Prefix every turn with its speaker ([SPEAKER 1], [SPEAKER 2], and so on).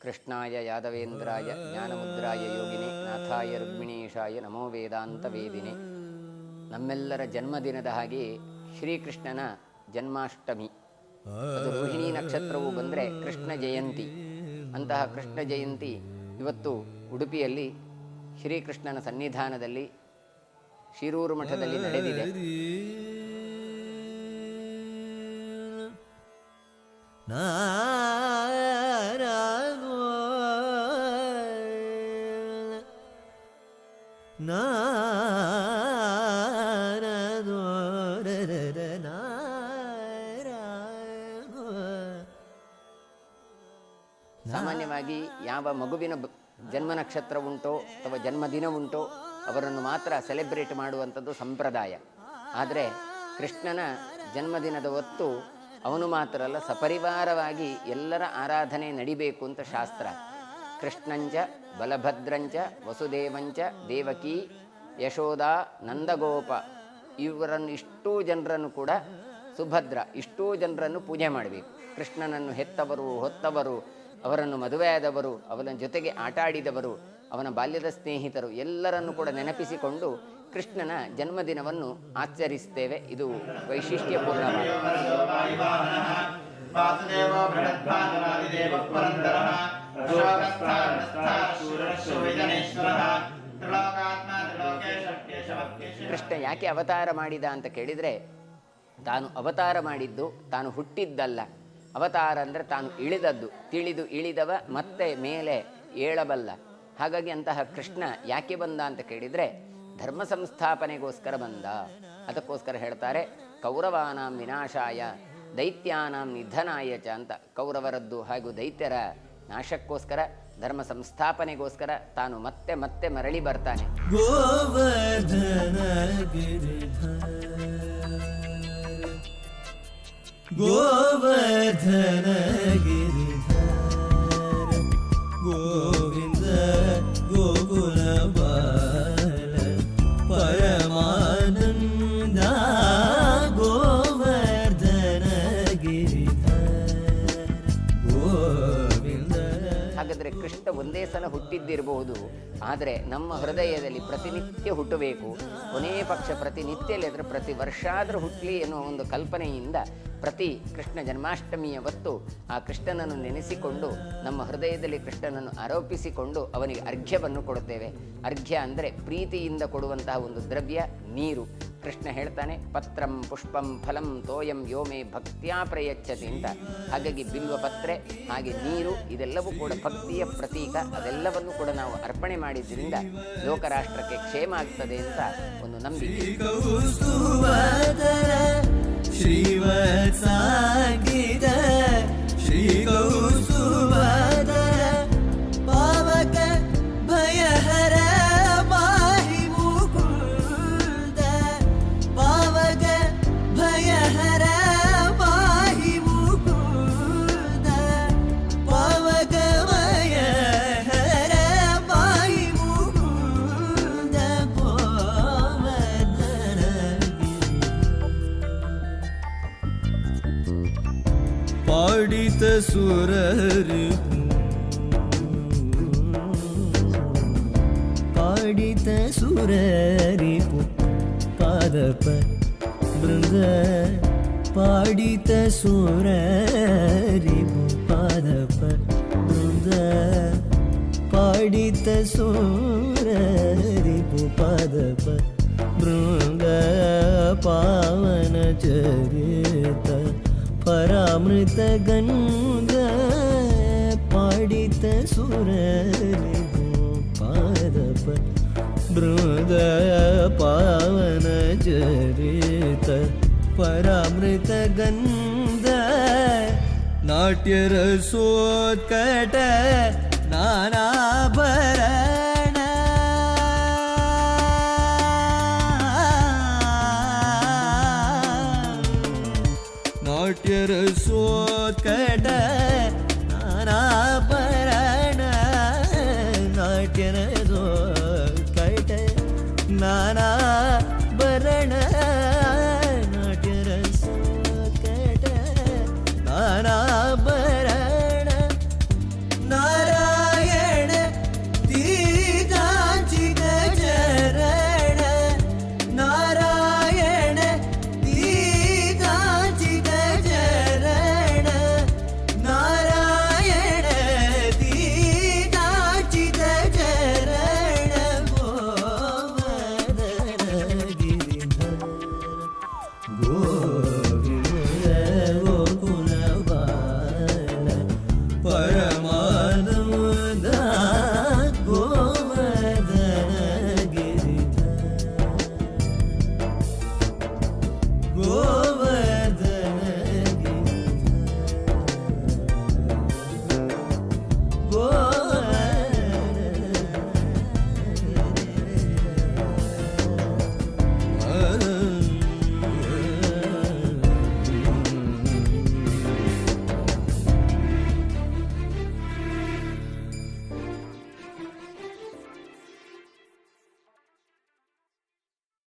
[SPEAKER 1] ಕೃಷ್ಣಾಯ ಯಾದವೇಂದ್ರಾಯ ಜ್ಞಾನಮುದ್ರಾಯ ಯೋಗಿನೇ ನಾಥಾಯ ರುಕ್ಮಿಣೀಶಾಯ ನಮೋ ವೇದಾಂತ ವೇದಿನೇ. ನಮ್ಮೆಲ್ಲರ ಜನ್ಮದಿನದ ಹಾಗೆ ಶ್ರೀಕೃಷ್ಣನ ಜನ್ಮಾಷ್ಟಮಿ, ಅದು ರೋಹಿಣಿ ನಕ್ಷತ್ರವು ಬಂದರೆ ಕೃಷ್ಣ ಜಯಂತಿ. ಅಂತಹ ಕೃಷ್ಣ ಜಯಂತಿ ಇವತ್ತು ಉಡುಪಿಯಲ್ಲಿ ಶ್ರೀಕೃಷ್ಣನ ಸನ್ನಿಧಾನದಲ್ಲಿ ಶಿರೂರು ಮಠದಲ್ಲಿ ನಡೆದಿದೆ. ಸಾಮಾನ್ಯವಾಗಿ ಯಾವ ಮಗುವಿನ ಜನ್ಮ ನಕ್ಷತ್ರ ಉಂಟೋ ಅಥವಾ ಜನ್ಮದಿನ ಉಂಟೋ ಅವರನ್ನು ಮಾತ್ರ ಸೆಲೆಬ್ರೇಟ್ ಮಾಡುವಂಥದ್ದು ಸಂಪ್ರದಾಯ. ಆದರೆ ಕೃಷ್ಣನ ಜನ್ಮದಿನದ ಹೊತ್ತು ಅವನು ಮಾತ್ರ ಅಲ್ಲ, ಸಪರಿವಾರವಾಗಿ ಎಲ್ಲರ ಆರಾಧನೆ ನಡಿಬೇಕು ಅಂತ ಶಾಸ್ತ್ರ. ಕೃಷ್ಣಂಚ ಬಲಭದ್ರಂಚ ವಸುದೇವಂಚ ದೇವಕಿ ಯಶೋಧ ನಂದಗೋಪ ಇವರನ್ನು ಇಷ್ಟೂ ಜನರನ್ನು ಕೂಡ ಸುಭದ್ರ ಇಷ್ಟೂ ಜನರನ್ನು ಪೂಜೆ ಮಾಡಬೇಕು. ಕೃಷ್ಣನನ್ನು ಹೆತ್ತವರು, ಹೊತ್ತವರು, ಅವರನ್ನು ಮದುವೆಯಾದವರು, ಅವನ ಜೊತೆಗೆ ಆಟ ಆಡಿದವರು, ಅವನ ಬಾಲ್ಯದ ಸ್ನೇಹಿತರು ಎಲ್ಲರನ್ನು ಕೂಡ ನೆನಪಿಸಿಕೊಂಡು ಕೃಷ್ಣನ ಜನ್ಮದಿನವನ್ನು ಆಚರಿಸ್ತೇವೆ. ಇದು ವೈಶಿಷ್ಟ್ಯಪೂರ್ಣವಾದ. ಕೃಷ್ಣ ಯಾಕೆ ಅವತಾರ ಮಾಡಿದ ಅಂತ ಕೇಳಿದರೆ, ತಾನು ಅವತಾರ ಮಾಡಿದ್ದು ತಾನು ಹುಟ್ಟಿದ್ದಲ್ಲ. ಅವತಾರ ಅಂದರೆ ತಾನು ಇಳಿದದ್ದು. ತಿಳಿದು ಇಳಿದವ ಮತ್ತೆ ಮೇಲೆ ಏಳಬಲ್ಲ. ಹಾಗಾಗಿ ಅಂತಹ ಕೃಷ್ಣ ಯಾಕೆ ಬಂದ ಅಂತ ಕೇಳಿದರೆ, ಧರ್ಮ ಸಂಸ್ಥಾಪನೆಗೋಸ್ಕರ ಬಂದ. ಅದಕ್ಕೋಸ್ಕರ ಹೇಳ್ತಾರೆ ಕೌರವಾನಾಂ ವಿನಾಶಾಯ ದೈತ್ಯಾನಾಂ ನಿಧನಾಯ ಚ ಅಂತ. ಕೌರವರದ್ದು ಹಾಗೂ ದೈತ್ಯರ ನಾಶಕ್ಕೋಸ್ಕರ, ಧರ್ಮ ಸಂಸ್ಥಾಪನೆಗೋಸ್ಕರ ತಾನು ಮತ್ತೆ ಮತ್ತೆ ಮರಳಿ ಬರ್ತಾನೆ.
[SPEAKER 2] ಗೋವರ್ಧನ ಗಿರಿಧರ ಗೋವಿಂದ ಗೋಕುಲ ಬಾಲ ಪರಮಾನಂದ ಗೋವರ್ಧನ ಗಿರಿಧರ ಗೋವಿಂದ.
[SPEAKER 1] ಹಾಗಾದರೆ ಕೃಷ್ಣ ಒಂದೇ ಸಲ ಹುಟ್ಟಿದ್ದಿರಬಹುದು, ಆದರೆ ನಮ್ಮ ಹೃದಯದಲ್ಲಿ ಪ್ರತಿನಿತ್ಯ ಹುಟ್ಟಬೇಕು. ಕೊನೆಯ ಪಕ್ಷ ಪ್ರತಿನಿತ್ಯ ಇಲ್ಲದ್ರೆ ಪ್ರತಿ ವರ್ಷ ಆದರೂ ಹುಟ್ಟಲಿ ಎನ್ನುವ ಒಂದು ಕಲ್ಪನೆಯಿಂದ ಪ್ರತಿ ಕೃಷ್ಣ ಜನ್ಮಾಷ್ಟಮಿಯ ಹೊತ್ತು ಆ ಕೃಷ್ಣನನ್ನು ನೆನೆಸಿಕೊಂಡು ನಮ್ಮ ಹೃದಯದಲ್ಲಿ ಕೃಷ್ಣನನ್ನು ಆರೋಪಿಸಿಕೊಂಡು ಅವನಿಗೆ ಅರ್ಘ್ಯವನ್ನು ಕೊಡುತ್ತೇವೆ. ಅರ್ಘ್ಯ ಅಂದರೆ ಪ್ರೀತಿಯಿಂದ ಕೊಡುವಂತಹ ಒಂದು ದ್ರವ್ಯ, ನೀರು. ಕೃಷ್ಣ ಹೇಳ್ತಾನೆ ಪತ್ರಂ ಪುಷ್ಪಂ ಫಲಂ ತೋಯಂ ಯೋಮೇ ಭಕ್ತ್ಯಾ ಪ್ರಯಚ್ಛತಿ ಅಂತ. ಹಾಗಾಗಿ ಬಿಲ್ವ ಪತ್ರೆ ಹಾಗೆ ನೀರು ಇದೆಲ್ಲವೂ ಕೂಡ ಭಕ್ತಿಯ ಪ್ರತೀಕ. ಅದೆಲ್ಲವನ್ನು ಕೂಡ ನಾವು ಅರ್ಪಣೆ ಮಾಡಿದ್ರಿಂದ ಲೋಕರಾಷ್ಟ್ರಕ್ಕೆ ಕ್ಷೇಮ ಆಗ್ತದೆ ಅಂತ ಒಂದು ನಂಬಿಕೆ.
[SPEAKER 2] ಶ್ರೀವತ್ಸಾಂಗಿತ ಶ್ರೀ ಕೌಸ್ತುಭಧರ ಪಾವಕ ಭಯಹರ ಮಾಹಿ ಮುಕುಂದ ಪಾವಕ ಭಯಹರ ಮಾಹಿ ಮುಕುಂದ ಪಾವಕ ಭಯಹರ ಮಾಹಿ ಮುಕುಂದ ಗೋವರ್ಧನ ಪಾಡಿತ ಸುರರು ಪಾಡಿತ ಸುರರಿಪು ಪಾದಪ ಬೃಂದ ಪಾಡಿತ ಸುರರಿಪು ಪಾದಪ ಬೃಂದ ಪಾಡಿತ ಸುರರಿಪು ಪಾದಪ ಬೃಂದ ಪಾವನ ಚರಿತ ಪರಾಮೃತ ಗಂಧ ಪಾಡಿತ ಸುರರಿಪು ಪಾದಪ ಬೃಂದ ಪಾವನ ಚರಿತ ಪರಾಮೃತ ಗಂಧ ನಾಟ್ಯ ರಸೋತ್ಕಟ ನಾನಾಭರಣ ನಾಟ್ಯ ರಸೋತ್ಕಟ ನಾನಾಭರಣ ನಾಟ್ಯ